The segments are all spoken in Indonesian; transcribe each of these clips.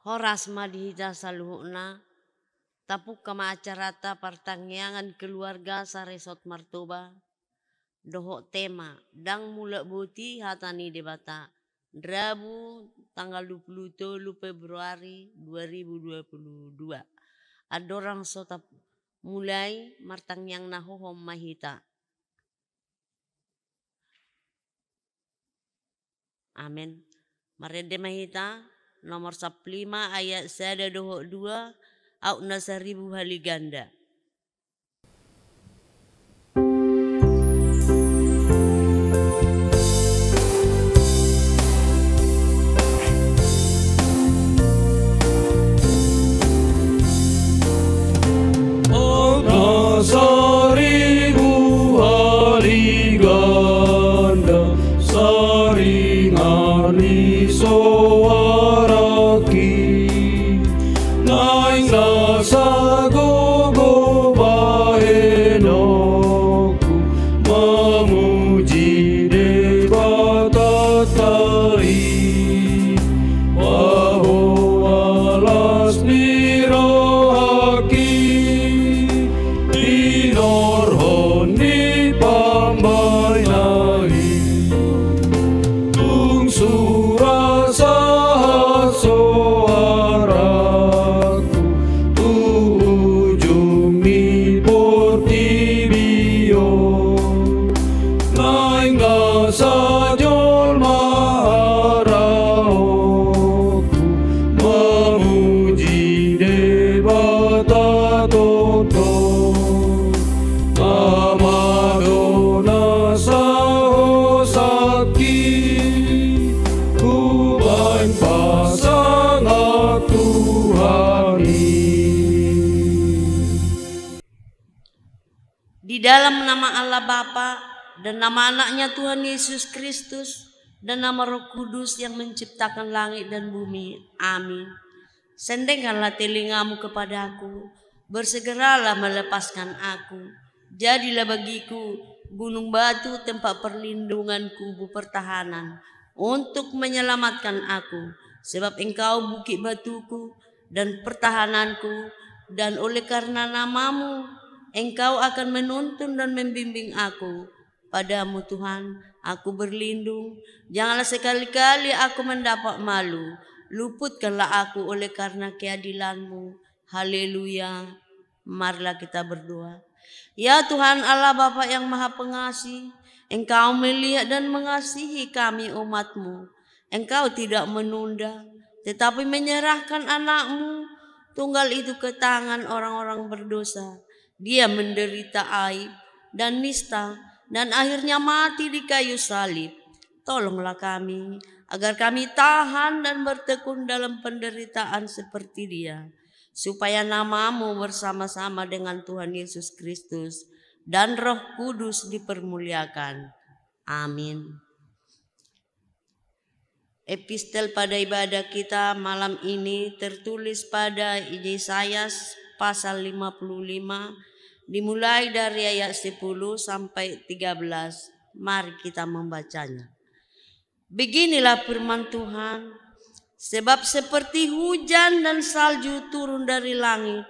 Horas madihita saluhna, tapuk kama acarata pertangyangan keluarga saresot martoba. Dohok tema, dang mulak buti hatani debata. Rabu tanggal 23 Februari 2022. Adorang sotap mulai martangyang nahohom mahita. Amin. Marende mahita nomor 15 ayat 1 dohok 2 au na 1000 hali ganda. Di dalam nama Allah Bapa dan nama anaknya Tuhan Yesus Kristus dan nama Roh Kudus yang menciptakan langit dan bumi. Amin. Sendengkanlah telingamu kepadaku, bersegeralah melepaskan aku. Jadilah bagiku gunung batu tempat perlindungan kubu pertahanan untuk menyelamatkan aku. Sebab engkau bukit batuku dan pertahananku, dan oleh karena namamu engkau akan menuntun dan membimbing aku. Padamu Tuhan, aku berlindung. Janganlah sekali-kali aku mendapat malu. Luputkanlah aku oleh karena keadilan-Mu. Haleluya. Marilah kita berdoa. Ya Tuhan Allah Bapa yang Maha Pengasih, Engkau melihat dan mengasihi kami umat-Mu. Engkau tidak menunda, tetapi menyerahkan anak-Mu tunggal itu ke tangan orang-orang berdosa. Dia menderita aib dan nista dan akhirnya mati di kayu salib. Tolonglah kami agar kami tahan dan bertekun dalam penderitaan seperti dia, supaya namamu bersama-sama dengan Tuhan Yesus Kristus dan Roh Kudus dipermuliakan. Amin. Epistel pada ibadah kita malam ini tertulis pada Yesaya pasal 55, dimulai dari ayat 10 sampai 13. Mari kita membacanya. Beginilah firman Tuhan, sebab seperti hujan dan salju turun dari langit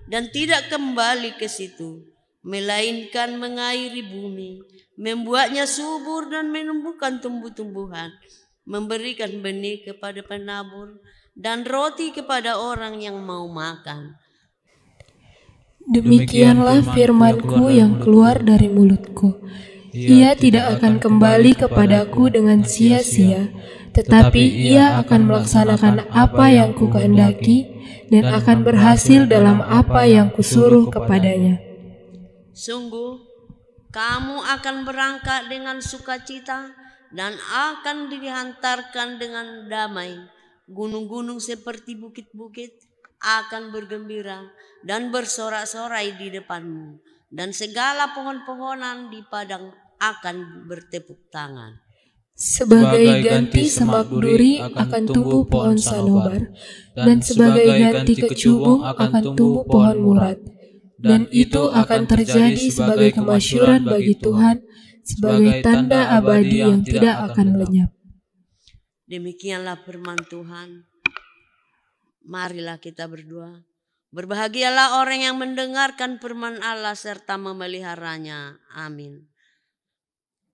dan tidak kembali ke situ, melainkan mengairi bumi, membuatnya subur dan menumbuhkan tumbuh-tumbuhan, memberikan benih kepada penabur dan roti kepada orang yang mau makan. Demikianlah firman-Ku yang keluar dari mulut-Ku. Ia tidak akan kembali kepadaku dengan sia-sia, tetapi ia akan melaksanakan apa yang Ku kehendaki dan akan berhasil dalam apa yang Kusuruh kepadanya. Sungguh, kamu akan berangkat dengan sukacita dan akan dihantarkan dengan damai. Gunung-gunung seperti bukit-bukit akan bergembira dan bersorak-sorai di depanmu, dan segala pohon-pohonan di padang akan bertepuk tangan. Sebagai ganti semak duri akan tumbuh pohon sanobar, dan sebagai ganti kecubung akan tumbuh pohon murad. Dan itu akan terjadi sebagai kemasyuran bagi Tuhan, sebagai tanda abadi yang tidak akan lenyap. Demikianlah firman Tuhan. Marilah kita berdoa. Berbahagialah orang yang mendengarkan firman Allah serta memeliharanya. Amin.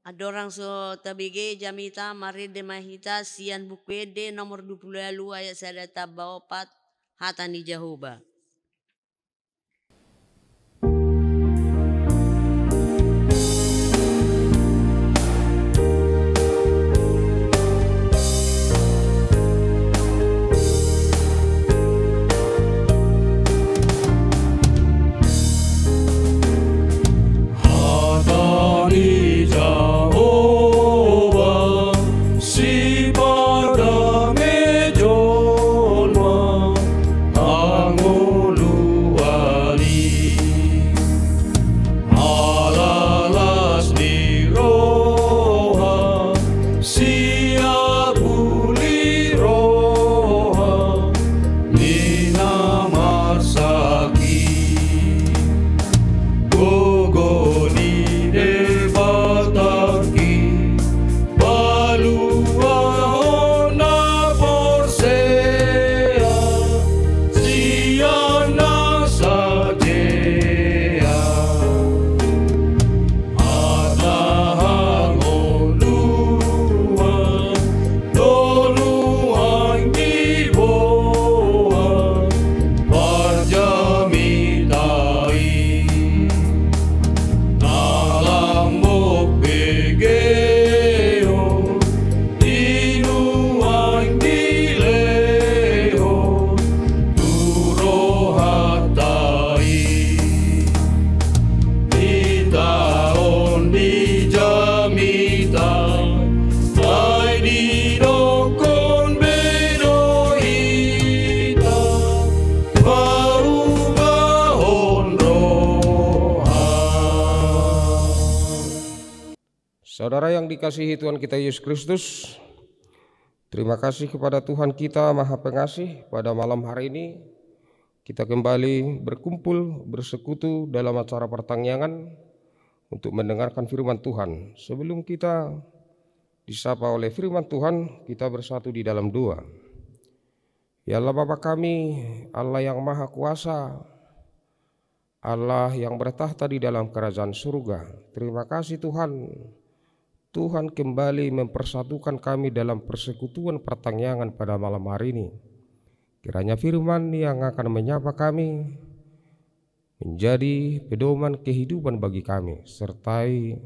Ada orang so tabige jamita mari demahita sian bukwede nomor 20 ayat sadata baopat hatani Jehovah. Saudara yang dikasihi Tuhan kita Yesus Kristus, terima kasih kepada Tuhan kita Maha Pengasih. Pada malam hari ini kita kembali berkumpul bersekutu dalam acara pertangyangan untuk mendengarkan firman Tuhan. Sebelum kita disapa oleh firman Tuhan, kita bersatu di dalam doa. Ya Allah Bapa kami, Allah yang Maha Kuasa, Allah yang bertahta di dalam kerajaan surga, terima kasih Tuhan. Tuhan kembali mempersatukan kami dalam persekutuan pertangyangan pada malam hari ini. Kiranya firman yang akan menyapa kami menjadi pedoman kehidupan bagi kami, sertai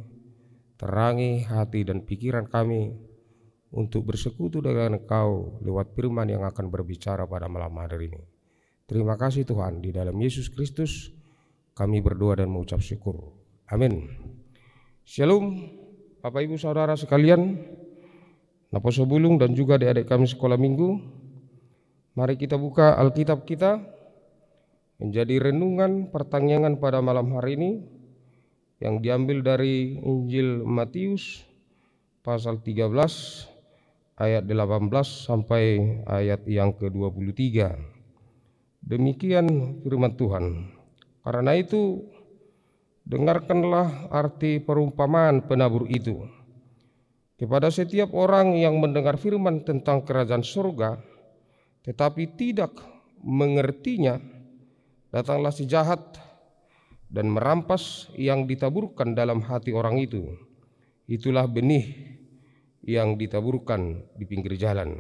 terangi hati dan pikiran kami untuk bersekutu dengan Engkau lewat firman yang akan berbicara pada malam hari ini. Terima kasih Tuhan, di dalam Yesus Kristus kami berdoa dan mengucap syukur. Amin. Shalom. Bapak Ibu Saudara sekalian, Naposo Bulung dan juga adik-adik kami sekolah minggu, mari kita buka Alkitab kita menjadi renungan pertangyangan pada malam hari ini yang diambil dari Injil Matius pasal 13 ayat 18 sampai ayat yang ke-23. Demikian firman Tuhan. Karena itu dengarkanlah arti perumpamaan penabur itu. Kepada setiap orang yang mendengar firman tentang kerajaan surga, tetapi tidak mengertinya, datanglah si jahat dan merampas yang ditaburkan dalam hati orang itu. Itulah benih yang ditaburkan di pinggir jalan.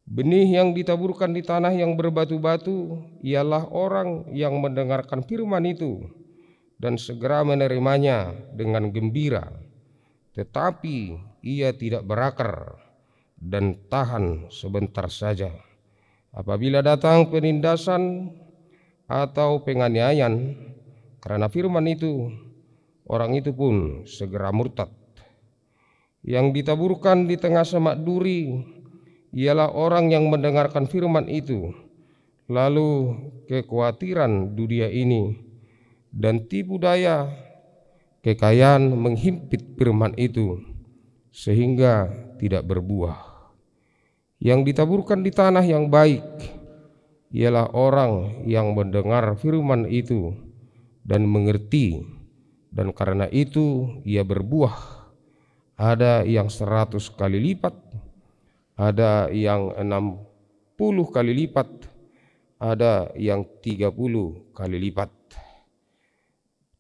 Benih yang ditaburkan di tanah yang berbatu-batu ialah orang yang mendengarkan firman itu dan segera menerimanya dengan gembira, tetapi ia tidak berakar dan tahan sebentar saja. Apabila datang penindasan atau penganiayaan karena firman itu, orang itu pun segera murtad. Yang ditaburkan di tengah semak duri ialah orang yang mendengarkan firman itu, lalu kekhawatiran dunia ini dan tipu daya kekayaan menghimpit firman itu sehingga tidak berbuah. Yang ditaburkan di tanah yang baik ialah orang yang mendengar firman itu dan mengerti, dan karena itu ia berbuah. Ada yang 100 kali lipat, ada yang kali lipat, ada yang 30 kali lipat.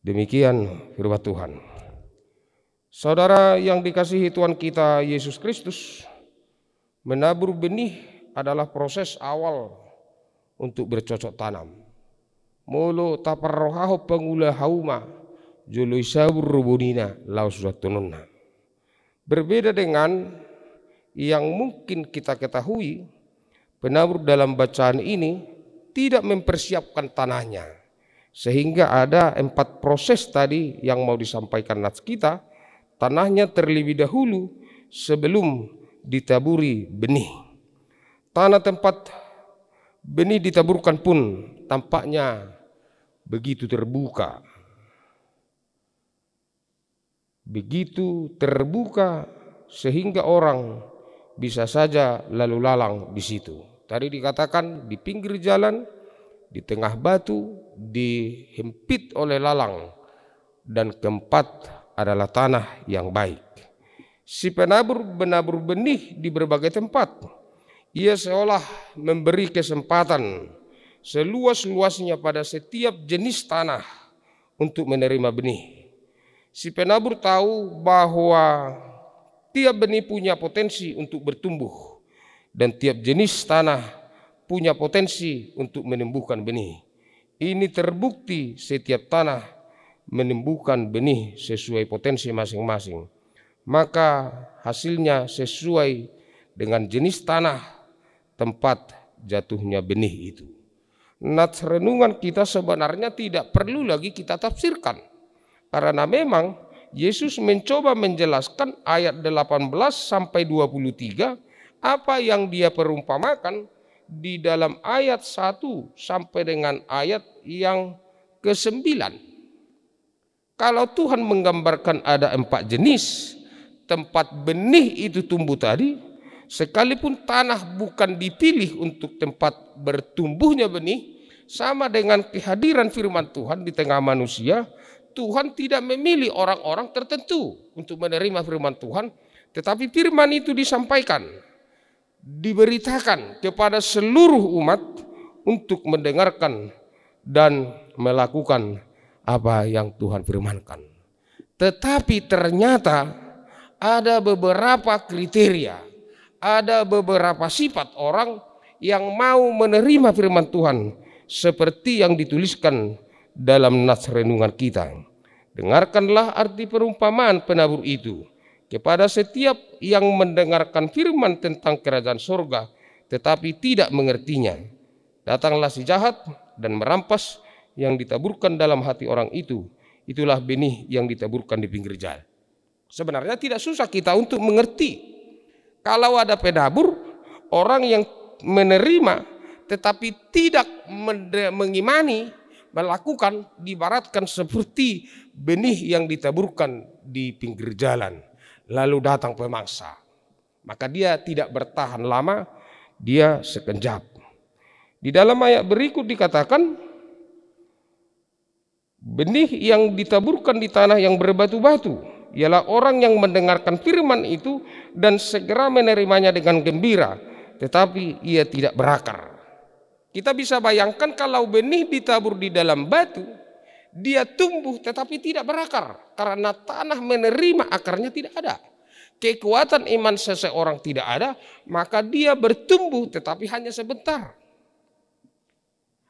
Demikian firman Tuhan. Saudara yang dikasihi Tuhan kita Yesus Kristus, menabur benih adalah proses awal untuk bercocok tanam. Molo taparrohaho pengula hauma jolo isabur rubunina laus watununa. Berbeda dengan yang mungkin kita ketahui, penabur dalam bacaan ini tidak mempersiapkan tanahnya, sehingga ada 4 proses tadi yang mau disampaikan nats kita. Tanahnya terlebih dahulu sebelum ditaburi benih. Tanah tempat benih ditaburkan pun tampaknya begitu terbuka. Begitu terbuka sehingga orang bisa saja lalu lalang di situ. Tadi dikatakan di pinggir jalan, di tengah batu, dihempit oleh lalang, dan keempat adalah tanah yang baik. Si penabur menabur benih di berbagai tempat. Ia seolah memberi kesempatan seluas-luasnya pada setiap jenis tanah untuk menerima benih. Si penabur tahu bahwa tiap benih punya potensi untuk bertumbuh dan tiap jenis tanah punya potensi untuk menumbuhkan benih. Ini terbukti setiap tanah menumbuhkan benih sesuai potensi masing-masing. Maka hasilnya sesuai dengan jenis tanah tempat jatuhnya benih itu. Nats renungan kita sebenarnya tidak perlu lagi kita tafsirkan. Karena memang Yesus mencoba menjelaskan ayat 18 sampai 23 apa yang dia perumpamakan di dalam ayat 1 sampai dengan ayat yang ke-9. Kalau Tuhan menggambarkan ada 4 jenis tempat benih itu tumbuh tadi, sekalipun tanah bukan dipilih untuk tempat bertumbuhnya benih, sama dengan kehadiran firman Tuhan di tengah manusia, Tuhan tidak memilih orang-orang tertentu untuk menerima firman Tuhan, tetapi firman itu disampaikan, diberitakan kepada seluruh umat untuk mendengarkan dan melakukan apa yang Tuhan firmankan. Tetapi ternyata ada beberapa kriteria, ada beberapa sifat orang yang mau menerima firman Tuhan seperti yang dituliskan dalam nats renungan kita. Dengarkanlah arti perumpamaan penabur itu kepada setiap yang mendengarkan firman tentang kerajaan surga tetapi tidak mengertinya. Datanglah si jahat dan merampas yang ditaburkan dalam hati orang itu. Itulah benih yang ditaburkan di pinggir jalan. Sebenarnya tidak susah kita untuk mengerti. Kalau ada penabur, orang yang menerima tetapi tidak mengimani, melakukan, diibaratkan seperti benih yang ditaburkan di pinggir jalan. Lalu datang pemangsa, maka dia tidak bertahan lama, dia sekejap. Di dalam ayat berikut dikatakan, benih yang ditaburkan di tanah yang berbatu-batu ialah orang yang mendengarkan firman itu dan segera menerimanya dengan gembira, tetapi ia tidak berakar. Kita bisa bayangkan kalau benih ditabur di dalam batu, dia tumbuh tetapi tidak berakar karena tanah menerima akarnya tidak ada. Kekuatan iman seseorang tidak ada, maka dia bertumbuh tetapi hanya sebentar.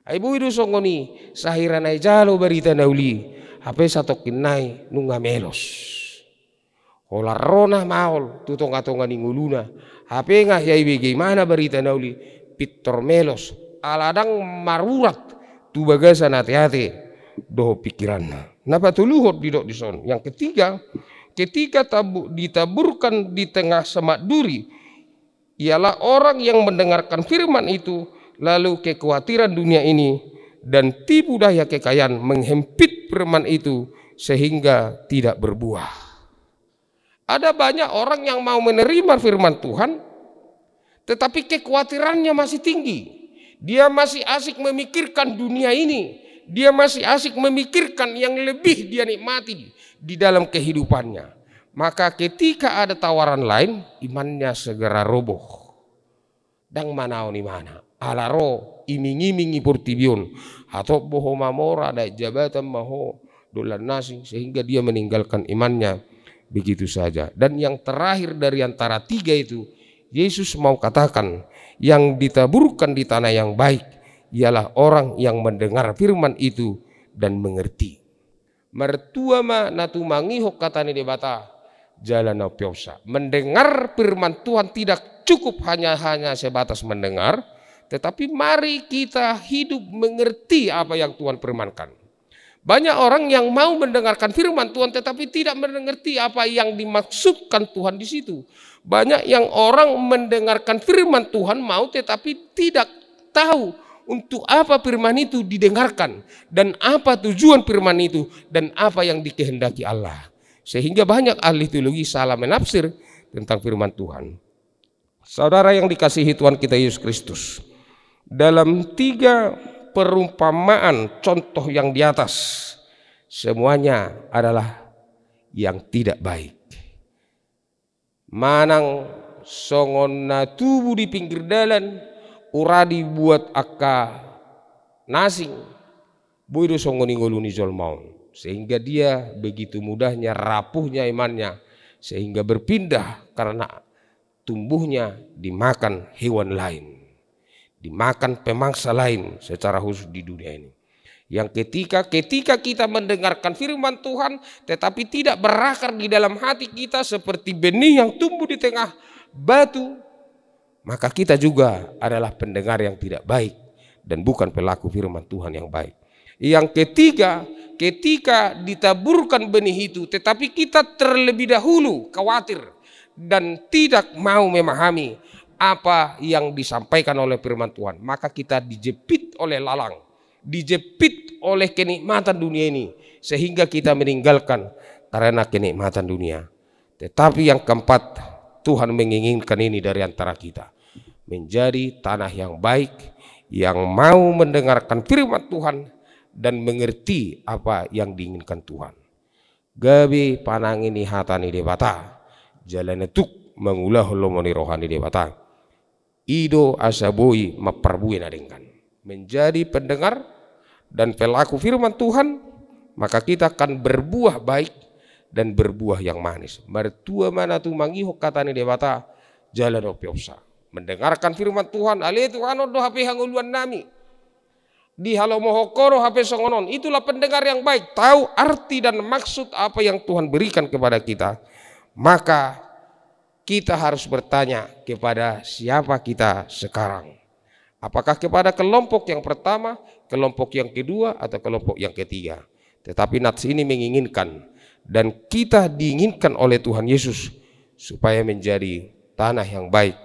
Ibu itu songoni sahiranai jalo berita nauli, hape satokin nai nunga melos. Ola rona maol tutonga-tonga ninguluna, hape ngah yai bagaimana berita nauli pitor melos. Aladang marurat tu bagasan hati-hati doh pikiran. Napa tuluhut didok dison. Yang ketiga, ketika ditaburkan di tengah semak duri, ialah orang yang mendengarkan firman itu, lalu kekhawatiran dunia ini dan tipu daya kekayaan menghempit firman itu sehingga tidak berbuah. Ada banyak orang yang mau menerima firman Tuhan, tetapi kekhawatirannya masih tinggi. Dia masih asik memikirkan dunia ini. Dia masih asik memikirkan yang lebih dia nikmati di dalam kehidupannya. Maka ketika ada tawaran lain, imannya segera roboh. dang manao ni mana alaro iming-imingi portibion atau boho mamora da jabatan maho dolan nasi sehingga dia meninggalkan imannya begitu saja. Dan yang terakhir dari antara tiga itu, Yesus mau katakan yang ditaburkan di tanah yang baik ialah orang yang mendengar firman itu dan mengerti. Mertua ma natumangihok katani debata jalan opiosa. Mendengar firman Tuhan tidak cukup hanya sebatas mendengar, tetapi mari kita hidup mengerti apa yang Tuhan firmankan. Banyak orang yang mau mendengarkan firman Tuhan tetapi tidak mengerti apa yang dimaksudkan Tuhan di situ. Banyak yang orang mendengarkan firman Tuhan mau tetapi tidak tahu untuk apa firman itu didengarkan dan apa tujuan firman itu dan apa yang dikehendaki Allah. Sehingga banyak ahli teologi salah menafsir tentang firman Tuhan. Saudara yang dikasihi Tuhan kita Yesus Kristus, dalam 3 perumpamaan contoh yang di atas semuanya adalah yang tidak baik. Manang songon na tubuh di pinggir jalan uradi buat akka nasing buido songon ingoluni zolmaun, sehingga dia begitu mudahnya rapuhnya imannya sehingga berpindah karena tumbuhnya dimakan hewan lain, dimakan pemangsa lain secara khusus di dunia ini. Yang ketika kita mendengarkan firman Tuhan tetapi tidak berakar di dalam hati kita seperti benih yang tumbuh di tengah batu, maka kita juga adalah pendengar yang tidak baik dan bukan pelaku firman Tuhan yang baik. Yang ketiga, ketika ditaburkan benih itu tetapi kita terlebih dahulu khawatir dan tidak mau memahami apa yang disampaikan oleh firman Tuhan, maka kita dijepit oleh lalang, dijepit oleh kenikmatan dunia ini sehingga kita meninggalkan karena kenikmatan dunia. Tetapi yang keempat, Tuhan menginginkan ini dari antara kita, menjadi tanah yang baik yang mau mendengarkan firman Tuhan dan mengerti apa yang diinginkan Tuhan. Gabi panangini hatani debata jalan etuk mengulah lomoni rohani debata ido asaboi maperbuin adengkan. Menjadi pendengar dan pelaku firman Tuhan, maka kita akan berbuah baik dan berbuah yang manis. Mertua mana tu mangihok katani debata jalan opiosa. Mendengarkan firman Tuhan, ale Tuhan do hape hanguluan nami. Di halo mohokoro hape songonon. Itulah pendengar yang baik, tahu arti dan maksud apa yang Tuhan berikan kepada kita. Maka kita harus bertanya kepada siapa kita sekarang. Apakah kepada kelompok yang pertama, kelompok yang kedua, atau kelompok yang ketiga. Tetapi nats ini menginginkan dan kita diinginkan oleh Tuhan Yesus supaya menjadi tanah yang baik,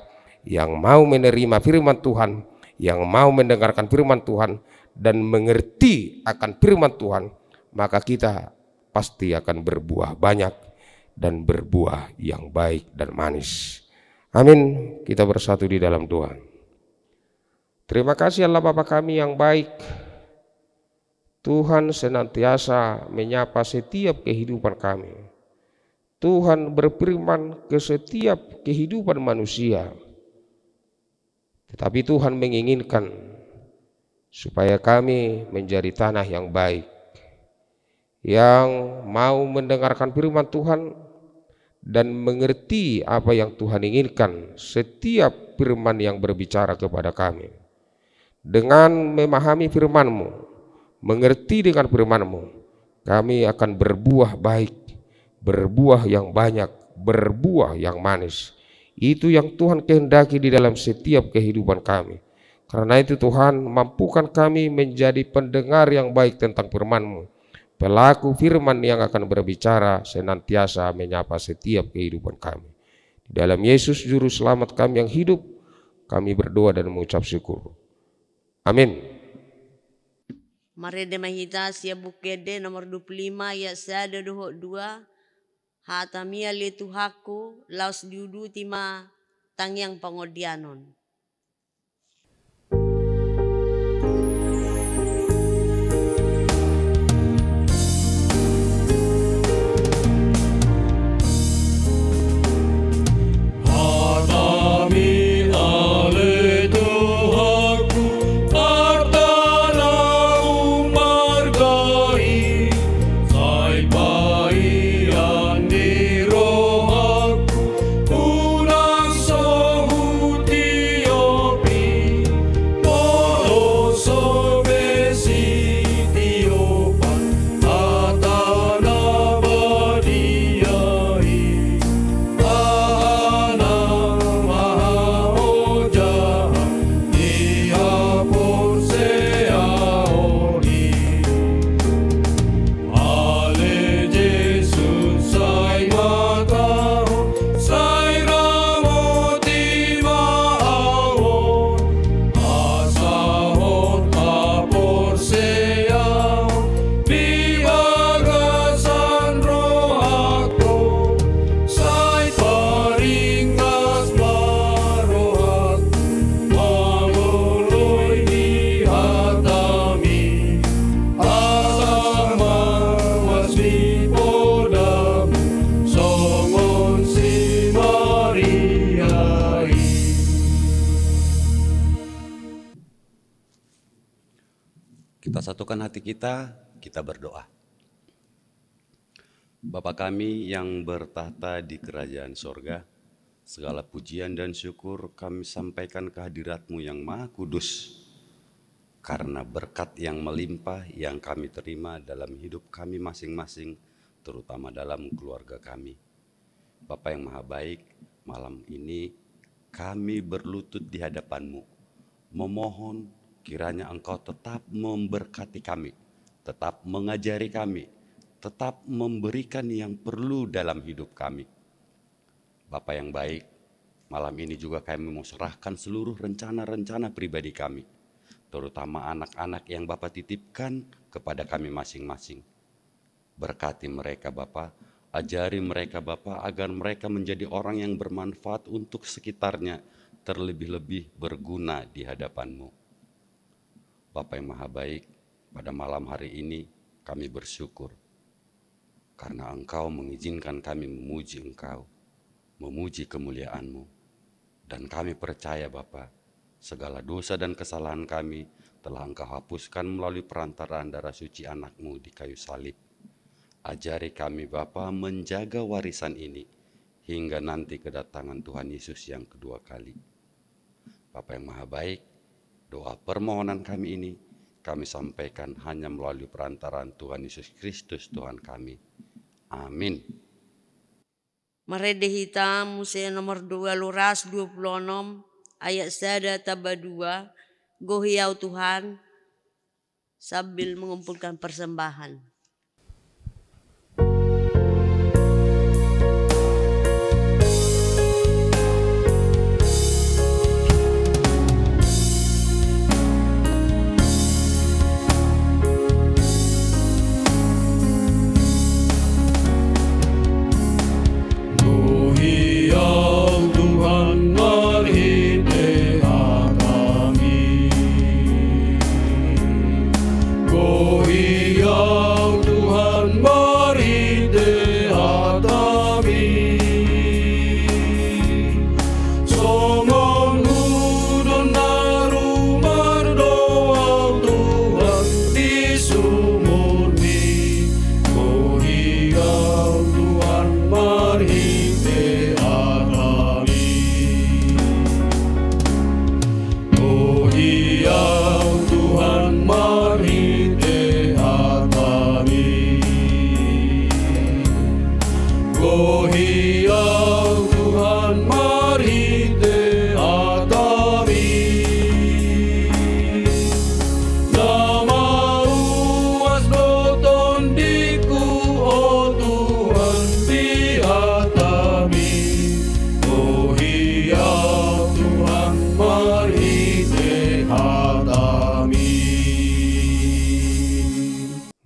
yang mau menerima firman Tuhan, yang mau mendengarkan firman Tuhan dan mengerti akan firman Tuhan, maka kita pasti akan berbuah banyak dan berbuah yang baik dan manis. Amin. Kita bersatu di dalam doa. Terima kasih Allah Bapa kami yang baik. Tuhan senantiasa menyapa setiap kehidupan kami. Tuhan berfirman ke setiap kehidupan manusia. Tetapi Tuhan menginginkan supaya kami menjadi tanah yang baik, yang mau mendengarkan firman Tuhan dan mengerti apa yang Tuhan inginkan setiap firman yang berbicara kepada kami. Dengan memahami firman-Mu, mengerti dengan firman-Mu, kami akan berbuah baik, berbuah yang banyak, berbuah yang manis. Itu yang Tuhan kehendaki di dalam setiap kehidupan kami. Karena itu Tuhan, mampukan kami menjadi pendengar yang baik tentang firman-Mu, pelaku firman yang akan berbicara senantiasa menyapa setiap kehidupan kami. Di dalam Yesus Juru Selamat kami yang hidup, kami berdoa dan mengucap syukur. Amin. Mari demahita sia bukede nomor 25 ya sada doho 2 hatamia le tuhaku laos diudu tima tangyang pangodianon. Hatami ale Kita satukan hati kita berdoa. Bapa kami yang bertahta di kerajaan sorga, segala pujian dan syukur kami sampaikan kehadirat-Mu yang Maha Kudus, karena berkat yang melimpah yang kami terima dalam hidup kami masing-masing, terutama dalam keluarga kami. Bapa yang Maha Baik, malam ini kami berlutut di hadapan-Mu, memohon kiranya Engkau tetap memberkati kami, tetap mengajari kami, tetap memberikan yang perlu dalam hidup kami. Bapa yang baik, malam ini juga kami mau serahkan seluruh rencana-rencana pribadi kami, terutama anak-anak yang Bapa titipkan kepada kami masing-masing. Berkati mereka Bapa, ajari mereka Bapa agar mereka menjadi orang yang bermanfaat untuk sekitarnya, terlebih-lebih berguna di hadapan-Mu. Bapa yang Maha Baik, pada malam hari ini kami bersyukur karena Engkau mengizinkan kami memuji Engkau, memuji kemuliaan-Mu. Dan kami percaya Bapa, segala dosa dan kesalahan kami telah Engkau hapuskan melalui perantaraan darah suci anak-Mu di kayu salib. Ajari kami Bapa menjaga warisan ini hingga nanti kedatangan Tuhan Yesus yang kedua kali. Bapa yang Maha Baik, doa permohonan kami ini kami sampaikan hanya melalui perantaraan Tuhan Yesus Kristus Tuhan kami. Amin. Marede hitam Musea nomor 2 Luras 26 ayat 1 tambah 2. Gohiau Tuhan sambil mengumpulkan persembahan.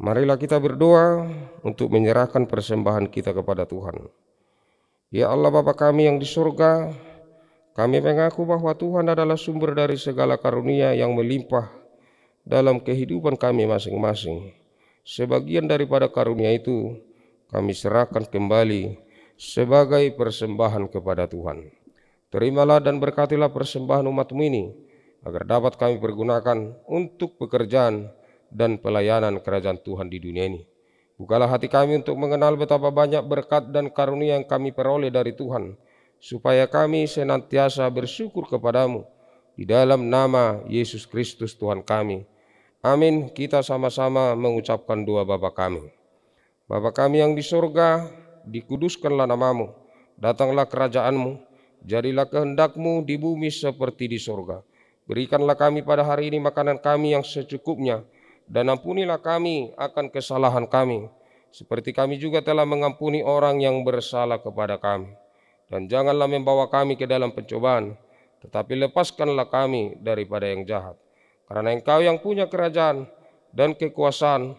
Marilah kita berdoa untuk menyerahkan persembahan kita kepada Tuhan. Ya Allah Bapa kami yang di surga, kami mengaku bahwa Tuhan adalah sumber dari segala karunia yang melimpah dalam kehidupan kami masing-masing. Sebagian daripada karunia itu kami serahkan kembali sebagai persembahan kepada Tuhan. Terimalah dan berkatilah persembahan umat-Mu ini, agar dapat kami pergunakan untuk pekerjaan dan pelayanan kerajaan Tuhan di dunia ini. Bukalah hati kami untuk mengenal betapa banyak berkat dan karunia yang kami peroleh dari Tuhan, supaya kami senantiasa bersyukur kepadamu. Di dalam nama Yesus Kristus Tuhan kami. Amin. Kita sama-sama mengucapkan doa Bapa kami. Bapa kami yang di surga, dikuduskanlah namamu. Datanglah kerajaan-Mu, jadilah kehendak-Mu di bumi seperti di surga. Berikanlah kami pada hari ini makanan kami yang secukupnya, dan ampunilah kami akan kesalahan kami, seperti kami juga telah mengampuni orang yang bersalah kepada kami. Dan janganlah membawa kami ke dalam pencobaan, tetapi lepaskanlah kami daripada yang jahat. Karena Engkau yang punya kerajaan dan kekuasaan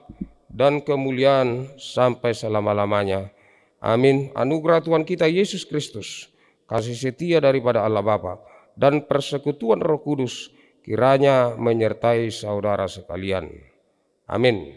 dan kemuliaan sampai selama-lamanya. Amin. Anugerah Tuhan kita Yesus Kristus, kasih setia daripada Allah Bapa, dan persekutuan Roh Kudus kiranya menyertai saudara sekalian. Amin.